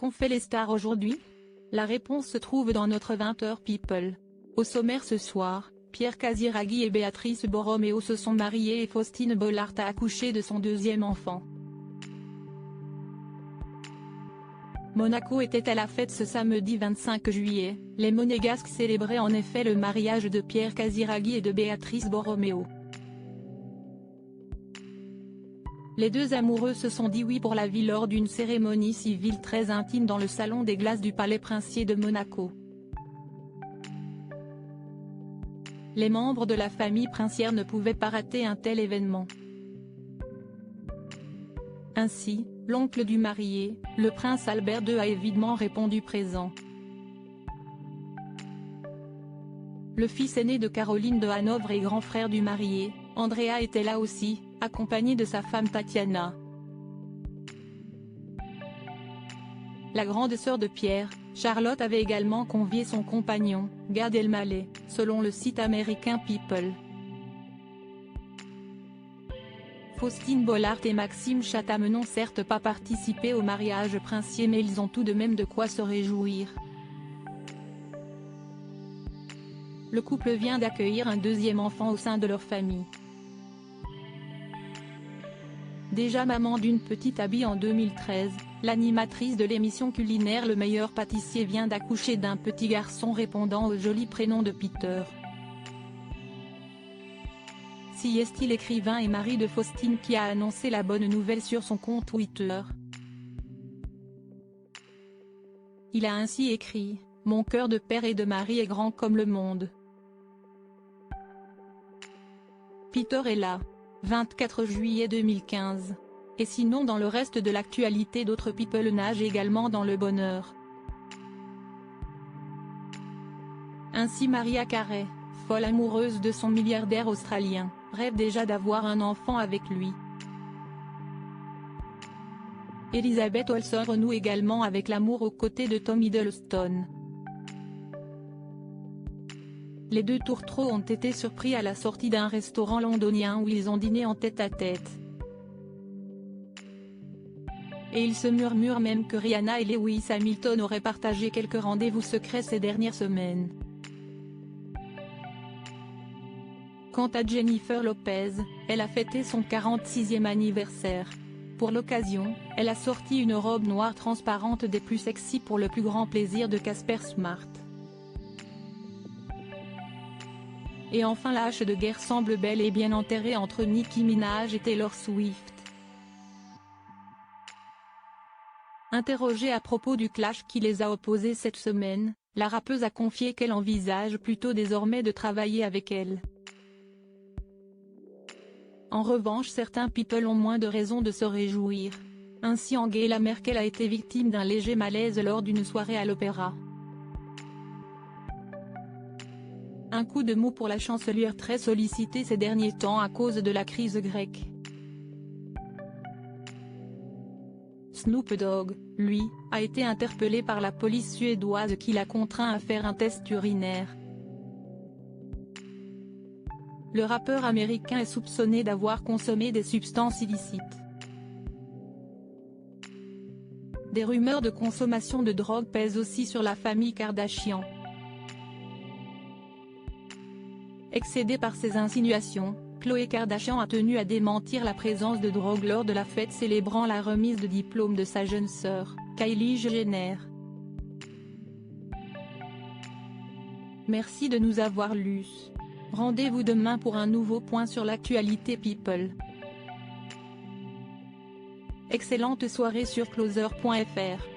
Qu'ont fait les stars aujourd'hui? La réponse se trouve dans notre 20h People. Au sommaire ce soir, Pierre Casiraghi et Béatrice Borromeo se sont mariés et Faustine Bollaert a accouché de son deuxième enfant. Monaco était à la fête ce samedi 25 juillet, les Monégasques célébraient en effet le mariage de Pierre Casiraghi et de Béatrice Borromeo. Les deux amoureux se sont dit oui pour la vie lors d'une cérémonie civile très intime dans le salon des glaces du Palais Princier de Monaco. Les membres de la famille princière ne pouvaient pas rater un tel événement. Ainsi, l'oncle du marié, le prince Albert II a évidemment répondu présent. Le fils aîné de Caroline de Hanovre et grand frère du marié, Andrea était là aussi, accompagné de sa femme Tatiana. La grande sœur de Pierre, Charlotte avait également convié son compagnon, Gad Elmaleh, selon le site américain People. Faustine Bollaert et Maxime Chatham n'ont certes pas participé au mariage princier mais ils ont tout de même de quoi se réjouir. Le couple vient d'accueillir un deuxième enfant au sein de leur famille. Déjà maman d'une petite Abby en 2013, l'animatrice de l'émission culinaire Le Meilleur Pâtissier vient d'accoucher d'un petit garçon répondant au joli prénom de Peter. Si est-il l'écrivain et mari de Faustine qui a annoncé la bonne nouvelle sur son compte Twitter. Il a ainsi écrit « Mon cœur de père et de mari est grand comme le monde. Peter est là. 24 juillet 2015. Et sinon dans le reste de l'actualité d'autres people nagent également dans le bonheur. Ainsi Mariah Carey, folle amoureuse de son milliardaire australien, rêve déjà d'avoir un enfant avec lui. Elizabeth Olsen renoue également avec l'amour aux côtés de Tom Hiddleston. Les deux tourtereaux ont été surpris à la sortie d'un restaurant londonien où ils ont dîné en tête-à-tête. Et il se murmure même que Rihanna et Lewis Hamilton auraient partagé quelques rendez-vous secrets ces dernières semaines. Quant à Jennifer Lopez, elle a fêté son 46e anniversaire. Pour l'occasion, elle a sorti une robe noire transparente des plus sexy pour le plus grand plaisir de Casper Smart. Et enfin la hache de guerre semble bel et bien enterrée entre Nicki Minaj et Taylor Swift. Interrogée à propos du clash qui les a opposés cette semaine, la rappeuse a confié qu'elle envisage plutôt désormais de travailler avec elle. En revanche certains people ont moins de raisons de se réjouir. Ainsi Angela Merkel a été victime d'un léger malaise lors d'une soirée à l'opéra. Un coup de mou pour la chancelière très sollicitée ces derniers temps à cause de la crise grecque. Snoop Dogg, lui, a été interpellé par la police suédoise qui l'a contraint à faire un test urinaire. Le rappeur américain est soupçonné d'avoir consommé des substances illicites. Des rumeurs de consommation de drogue pèsent aussi sur la famille Kardashian. Excédée par ces insinuations, Khloé Kardashian a tenu à démentir la présence de drogue lors de la fête célébrant la remise de diplôme de sa jeune sœur, Kylie Jenner. Merci de nous avoir lus. Rendez-vous demain pour un nouveau point sur l'actualité People. Excellente soirée sur Closer.fr.